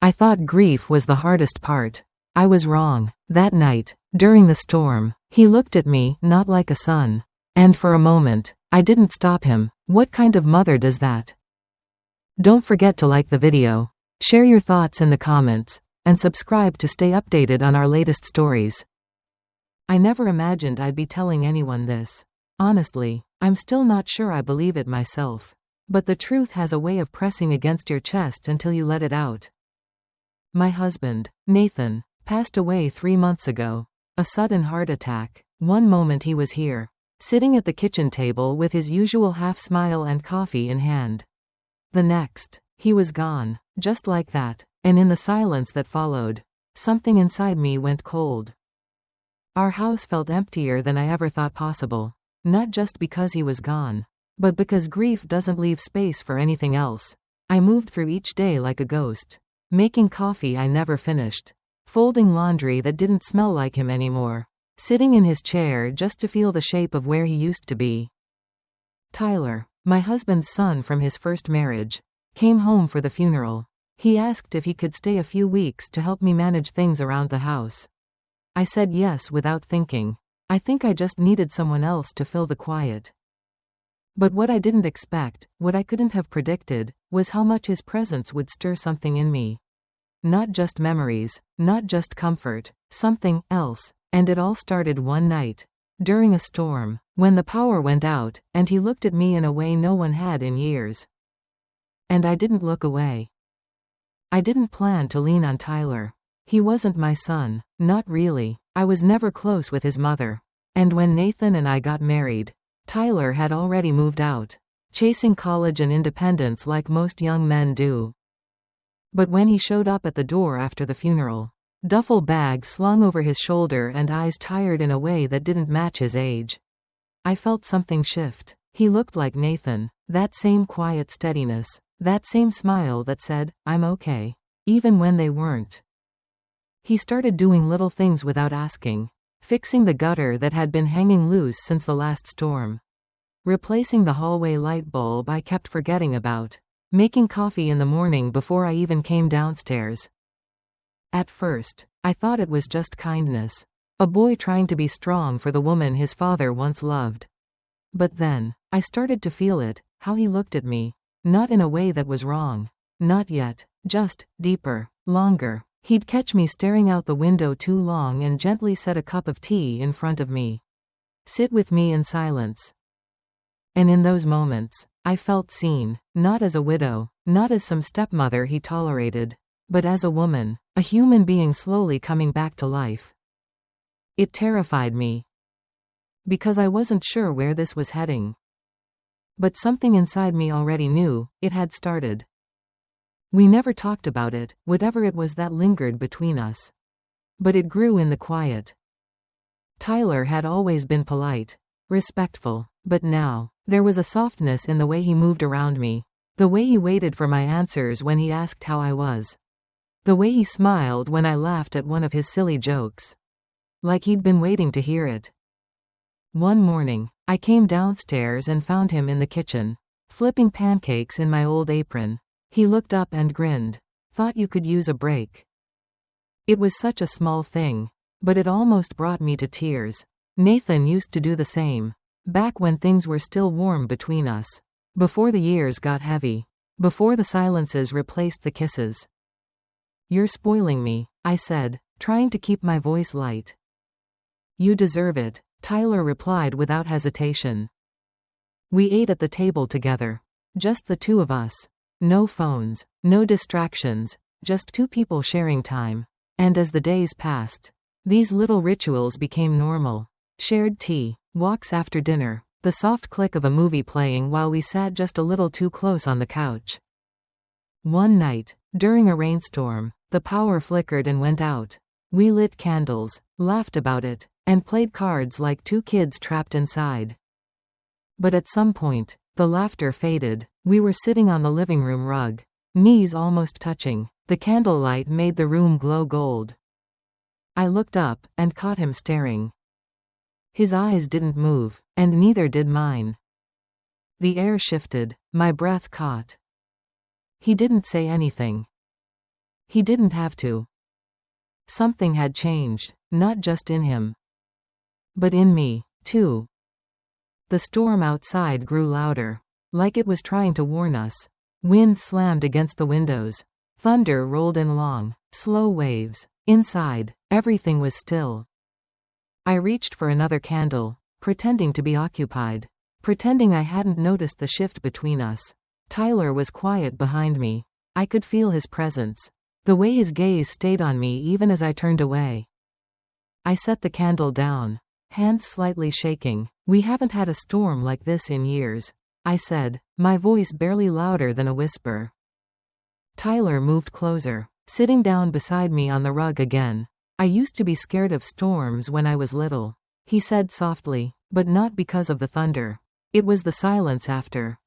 I thought grief was the hardest part. I was wrong. That night, during the storm, he looked at me, not like a son. And for a moment, I didn't stop him. What kind of mother does that? Don't forget to like the video, share your thoughts in the comments, and subscribe to stay updated on our latest stories. I never imagined I'd be telling anyone this. Honestly, I'm still not sure I believe it myself. But the truth has a way of pressing against your chest until you let it out. My husband, Nathan, passed away 3 months ago. A sudden heart attack. One moment he was here, sitting at the kitchen table with his usual half-smile and coffee in hand. The next, he was gone, just like that, and in the silence that followed, something inside me went cold. Our house felt emptier than I ever thought possible, not just because he was gone, but because grief doesn't leave space for anything else. I moved through each day like a ghost, making coffee I never finished, folding laundry that didn't smell like him anymore, sitting in his chair just to feel the shape of where he used to be. Tyler, my husband's son from his first marriage, came home for the funeral. He asked if he could stay a few weeks to help me manage things around the house. I said yes without thinking. I think I just needed someone else to fill the quiet. But what I didn't expect, what I couldn't have predicted, was how much his presence would stir something in me. Not just memories, not just comfort, something else. And it all started one night, during a storm, when the power went out, and he looked at me in a way no one had in years. And I didn't look away. I didn't plan to lean on Tyler. He wasn't my son, not really. I was never close with his mother. And when Nathan and I got married, Tyler had already moved out, chasing college and independence like most young men do. But when he showed up at the door after the funeral, duffel bag slung over his shoulder and eyes tired in a way that didn't match his age, I felt something shift. He looked like Nathan, that same quiet steadiness, that same smile that said, "I'm okay," even when they weren't. He started doing little things without asking, fixing the gutter that had been hanging loose since the last storm, replacing the hallway light bulb I kept forgetting about, making coffee in the morning before I even came downstairs. At first, I thought it was just kindness. A boy trying to be strong for the woman his father once loved. But then, I started to feel it, how he looked at me. Not in a way that was wrong. Not yet. Just, deeper, longer. He'd catch me staring out the window too long and gently set a cup of tea in front of me. Sit with me in silence. And in those moments, I felt seen, not as a widow, not as some stepmother he tolerated, but as a woman, a human being slowly coming back to life. It terrified me, because I wasn't sure where this was heading. But something inside me already knew, it had started. We never talked about it, whatever it was that lingered between us. But it grew in the quiet. Tyler had always been polite, respectful, but now, there was a softness in the way he moved around me, the way he waited for my answers when he asked how I was. The way he smiled when I laughed at one of his silly jokes. Like he'd been waiting to hear it. One morning, I came downstairs and found him in the kitchen, flipping pancakes in my old apron. He looked up and grinned. Thought you could use a break. It was such a small thing, but it almost brought me to tears. Nathan used to do the same, back when things were still warm between us. Before the years got heavy. Before the silences replaced the kisses. "You're spoiling me," I said, trying to keep my voice light. "You deserve it," Tyler replied without hesitation. We ate at the table together. Just the two of us. No phones, no distractions, just two people sharing time. And as the days passed, these little rituals became normal. Shared tea, walks after dinner, the soft click of a movie playing while we sat just a little too close on the couch. One night, during a rainstorm, the power flickered and went out. We lit candles, laughed about it, and played cards like two kids trapped inside. But at some point, the laughter faded. We were sitting on the living room rug, knees almost touching. The candlelight made the room glow gold. I looked up and caught him staring. His eyes didn't move, and neither did mine. The air shifted, my breath caught. He didn't say anything. He didn't have to. Something had changed, not just in him, but in me, too. The storm outside grew louder, like it was trying to warn us. Wind slammed against the windows. Thunder rolled in long, slow waves. Inside, everything was still. I reached for another candle, pretending to be occupied, pretending I hadn't noticed the shift between us. Tyler was quiet behind me. I could feel his presence, the way his gaze stayed on me even as I turned away. I set the candle down, hands slightly shaking. "We haven't had a storm like this in years," I said, my voice barely louder than a whisper. Tyler moved closer, sitting down beside me on the rug again. "I used to be scared of storms when I was little," he said softly, "but not because of the thunder. It was the silence after."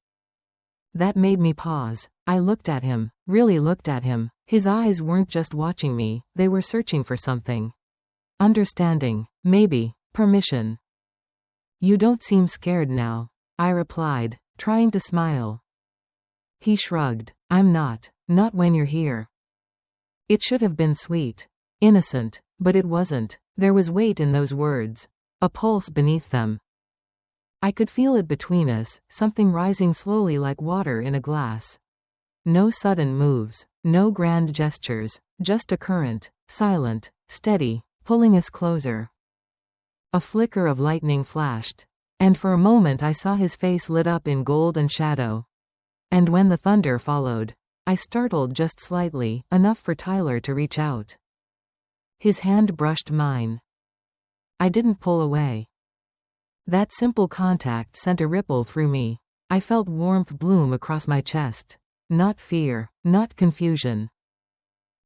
That made me pause. I looked at him, really looked at him. His eyes weren't just watching me, they were searching for something. Understanding, maybe, permission. "You don't seem scared now," I replied, trying to smile. He shrugged. "I'm not when you're here." It should have been sweet, innocent, but it wasn't. There was weight in those words, a pulse beneath them. I could feel it between us, something rising slowly like water in a glass. No sudden moves, no grand gestures, just a current, silent, steady, pulling us closer. A flicker of lightning flashed, and for a moment I saw his face lit up in gold and shadow. And when the thunder followed, I startled just slightly, enough for Tyler to reach out. His hand brushed mine. I didn't pull away. That simple contact sent a ripple through me. I felt warmth bloom across my chest. Not fear, not confusion.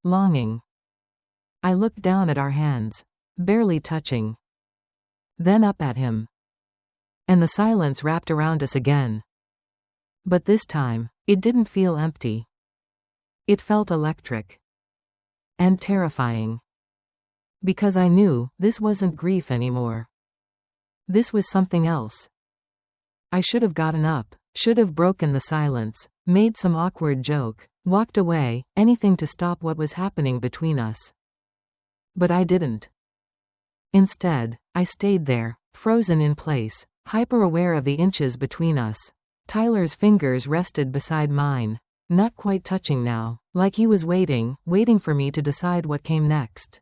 Longing. I looked down at our hands, barely touching. Then up at him. And the silence wrapped around us again. But this time, it didn't feel empty. It felt electric. And terrifying. Because I knew, this wasn't grief anymore. This was something else. I should have gotten up, should have broken the silence, made some awkward joke, walked away, anything to stop what was happening between us. But I didn't. Instead, I stayed there, frozen in place, hyper-aware of the inches between us. Tyler's fingers rested beside mine, not quite touching now, like he was waiting for me to decide what came next.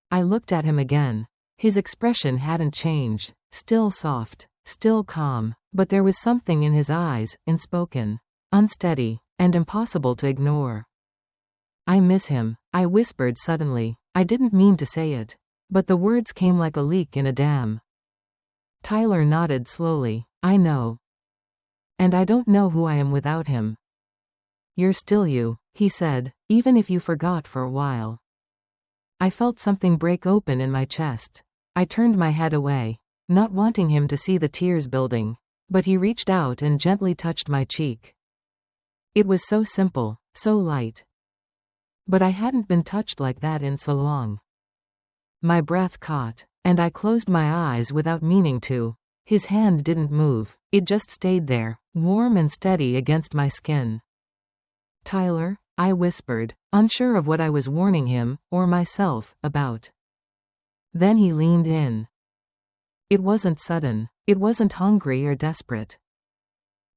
I looked at him again. His expression hadn't changed, still soft, still calm, but there was something in his eyes, unspoken, unsteady, and impossible to ignore. "I miss him," I whispered suddenly. I didn't mean to say it, but the words came like a leak in a dam. Tyler nodded slowly. "I know. And I don't know who I am without him." "You're still you," he said, "even if you forgot for a while." I felt something break open in my chest. I turned my head away, not wanting him to see the tears building, but he reached out and gently touched my cheek. It was so simple, so light. But I hadn't been touched like that in so long. My breath caught, and I closed my eyes without meaning to. His hand didn't move, it just stayed there, warm and steady against my skin. "Tyler," I whispered, unsure of what I was warning him, or myself, about. Then he leaned in. It wasn't sudden, it wasn't hungry or desperate.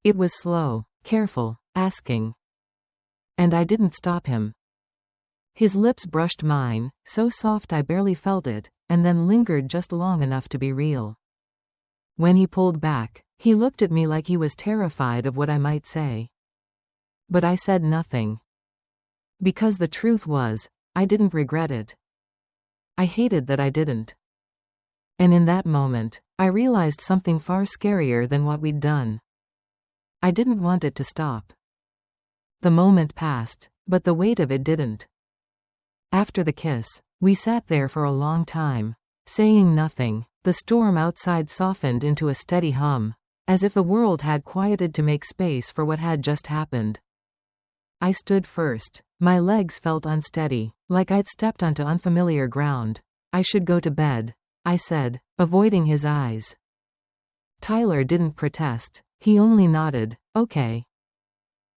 It was slow, careful, asking. And I didn't stop him. His lips brushed mine, so soft I barely felt it, and then lingered just long enough to be real. When he pulled back, he looked at me like he was terrified of what I might say. But I said nothing. Because the truth was, I didn't regret it. I hated that I didn't. And in that moment, I realized something far scarier than what we'd done. I didn't want it to stop. The moment passed, but the weight of it didn't. After the kiss, we sat there for a long time, saying nothing. The storm outside softened into a steady hum, as if the world had quieted to make space for what had just happened. I stood first. My legs felt unsteady, like I'd stepped onto unfamiliar ground. "I should go to bed," I said, avoiding his eyes. Tyler didn't protest, he only nodded. "Okay."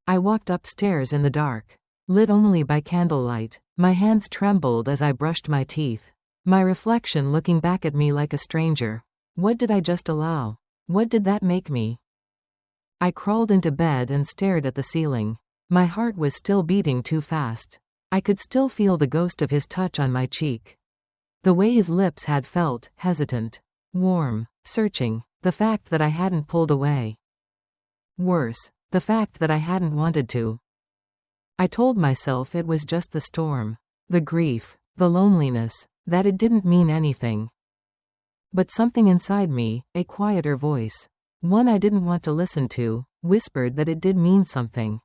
I walked upstairs in the dark. lit only by candlelight. My hands trembled as I brushed my teeth. My reflection looking back at me like a stranger. What did I just allow? What did that make me? I crawled into bed and stared at the ceiling. My heart was still beating too fast. I could still feel the ghost of his touch on my cheek. The way his lips had felt, hesitant, warm, searching. The fact that I hadn't pulled away. Worse, the fact that I hadn't wanted to. I told myself it was just the storm, the grief, the loneliness, that it didn't mean anything. But something inside me, a quieter voice, one I didn't want to listen to, whispered that it did mean something.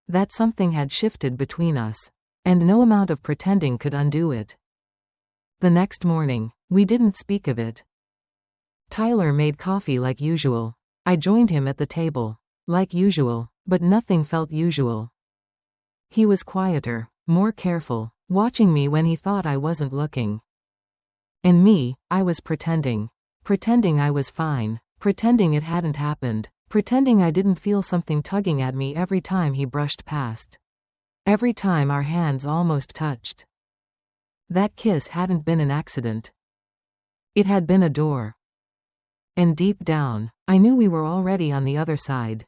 That something had shifted between us, and no amount of pretending could undo it. The next morning, we didn't speak of it. Tyler made coffee like usual. I joined him at the table. Like usual, but nothing felt usual. He was quieter, more careful, watching me when he thought I wasn't looking. And me, I was pretending. Pretending I was fine. Pretending it hadn't happened. Pretending I didn't feel something tugging at me every time he brushed past. Every time our hands almost touched. That kiss hadn't been an accident. It had been a door. And deep down, I knew we were already on the other side.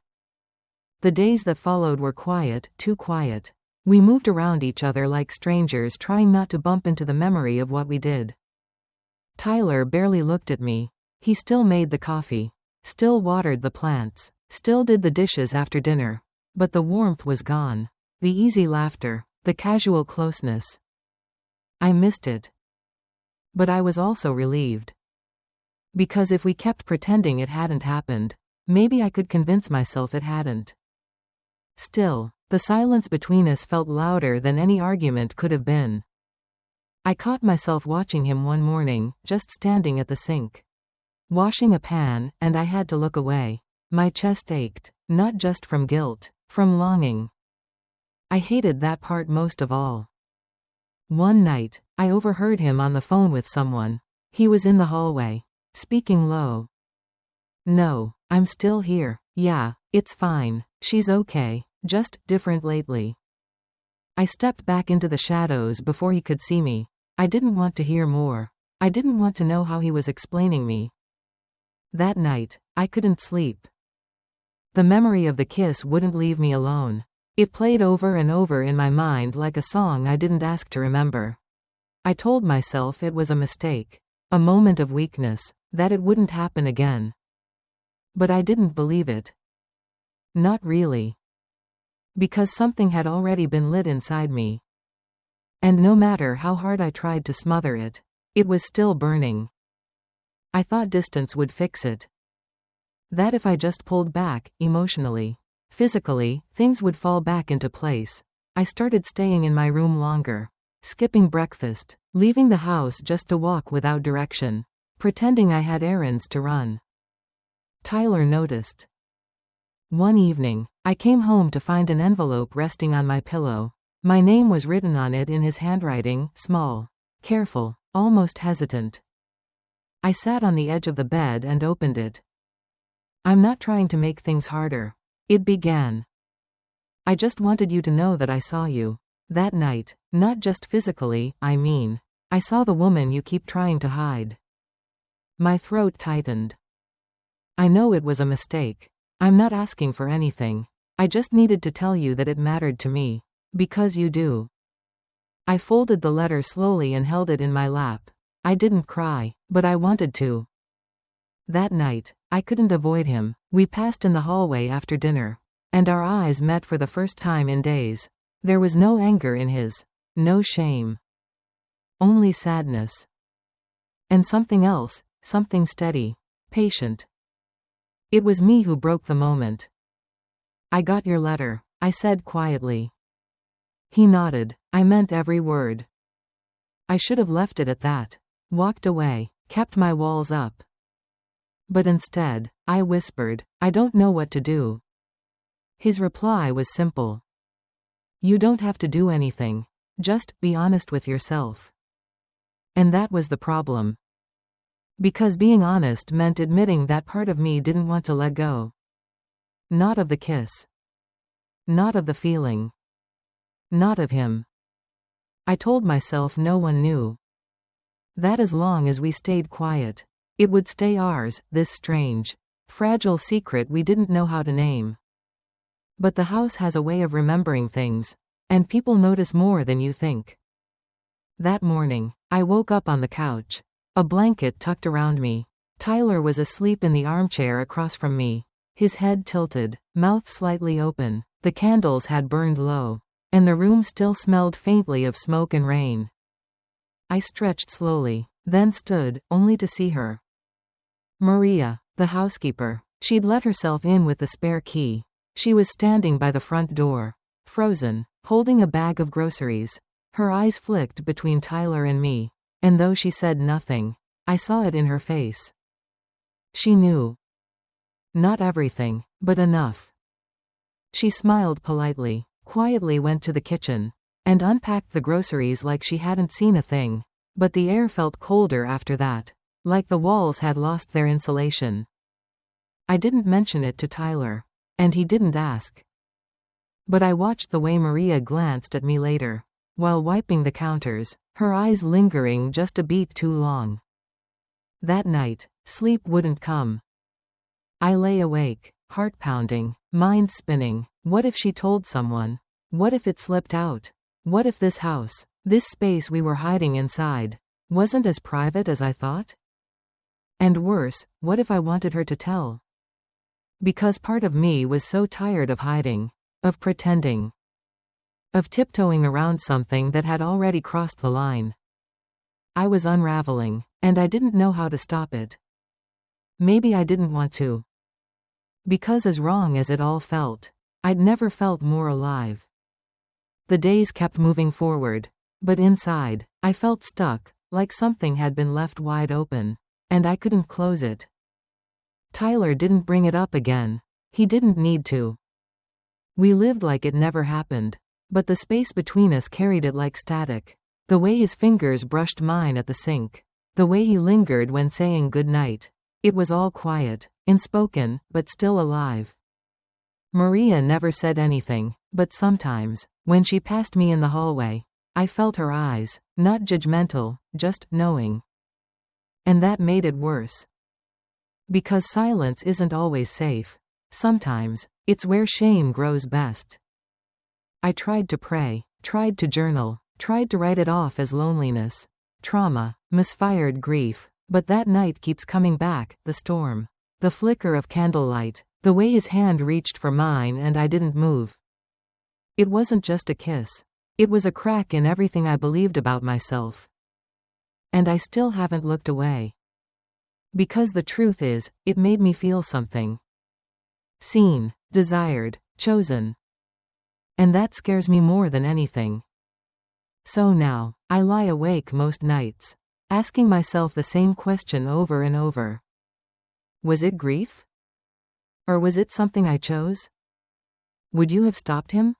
The days that followed were quiet, too quiet. We moved around each other like strangers, trying not to bump into the memory of what we did. Tyler barely looked at me. He still made the coffee, still watered the plants, still did the dishes after dinner. But the warmth was gone. The easy laughter, the casual closeness. I missed it. But I was also relieved. Because if we kept pretending it hadn't happened, maybe I could convince myself it hadn't. Still, the silence between us felt louder than any argument could have been. I caught myself watching him one morning, just standing at the sink, washing a pan, and I had to look away. My chest ached, not just from guilt, from longing. I hated that part most of all. One night, I overheard him on the phone with someone. He was in the hallway, speaking low. "No, I'm still here. Yeah, it's fine. She's okay, just different lately." I stepped back into the shadows before he could see me. I didn't want to hear more. I didn't want to know how he was explaining me. That night, I couldn't sleep. The memory of the kiss wouldn't leave me alone. It played over and over in my mind like a song I didn't ask to remember. I told myself it was a mistake, a moment of weakness, that it wouldn't happen again. But I didn't believe it. Not really. Because something had already been lit inside me. And no matter how hard I tried to smother it, it was still burning. I thought distance would fix it. That if I just pulled back, emotionally, physically, things would fall back into place. I started staying in my room longer, skipping breakfast, leaving the house just to walk without direction, pretending I had errands to run. Tyler noticed. One evening, I came home to find an envelope resting on my pillow. My name was written on it in his handwriting, small, careful, almost hesitant. I sat on the edge of the bed and opened it. "I'm not trying to make things harder," it began. "I just wanted you to know that I saw you. That night, not just physically, I mean. I saw the woman you keep trying to hide." My throat tightened. "I know it was a mistake. I'm not asking for anything. I just needed to tell you that it mattered to me. Because you do." I folded the letter slowly and held it in my lap. I didn't cry, but I wanted to. That night, I couldn't avoid him. We passed in the hallway after dinner, and our eyes met for the first time in days. There was no anger in his, no shame. Only sadness. And something else, something steady, patient. It was me who broke the moment. "I got your letter," I said quietly. He nodded. I meant every word. I should have left it at that. Walked away, kept my walls up. But instead, I whispered, "I don't know what to do." His reply was simple. "You don't have to do anything. Just be honest with yourself." And that was the problem. Because being honest meant admitting that part of me didn't want to let go. Not of the kiss. Not of the feeling. Not of him. I told myself no one knew. That as long as we stayed quiet, it would stay ours, this strange, fragile secret we didn't know how to name. But the house has a way of remembering things, and people notice more than you think. That morning, I woke up on the couch, a blanket tucked around me. Tyler was asleep in the armchair across from me, his head tilted, mouth slightly open. The candles had burned low, and the room still smelled faintly of smoke and rain. I stretched slowly, then stood, only to see her. Maria, the housekeeper. She'd let herself in with the spare key. She was standing by the front door, frozen, holding a bag of groceries. Her eyes flicked between Tyler and me, and though she said nothing, I saw it in her face. She knew. Not everything, but enough. She smiled politely, quietly went to the kitchen, and unpacked the groceries like she hadn't seen a thing. But the air felt colder after that, like the walls had lost their insulation. I didn't mention it to Tyler, and he didn't ask. But I watched the way Maria glanced at me later, while wiping the counters, her eyes lingering just a beat too long. That night, sleep wouldn't come. I lay awake, heart pounding, mind spinning. What if she told someone? What if it slipped out? What if this house, this space we were hiding inside, wasn't as private as I thought? And worse, what if I wanted her to tell? Because part of me was so tired of hiding, of pretending, of tiptoeing around something that had already crossed the line. I was unraveling, and I didn't know how to stop it. Maybe I didn't want to. Because as wrong as it all felt, I'd never felt more alive. The days kept moving forward, but inside, I felt stuck, like something had been left wide open, and I couldn't close it. Tyler didn't bring it up again. He didn't need to. We lived like it never happened, but the space between us carried it like static. The way his fingers brushed mine at the sink, the way he lingered when saying goodnight. It was all quiet, unspoken, but still alive. Maria never said anything, but sometimes, when she passed me in the hallway, I felt her eyes, not judgmental, just knowing. And that made it worse. Because silence isn't always safe. Sometimes, it's where shame grows best. I tried to pray, tried to journal, tried to write it off as loneliness, trauma, misfired grief, but that night keeps coming back, the storm, the flicker of candlelight, the way his hand reached for mine and I didn't move. It wasn't just a kiss. It was a crack in everything I believed about myself. And I still haven't looked away. Because the truth is, it made me feel something. Seen, desired, chosen. And that scares me more than anything. So now, I lie awake most nights, asking myself the same question over and over. Was it grief? Or was it something I chose? Would you have stopped him?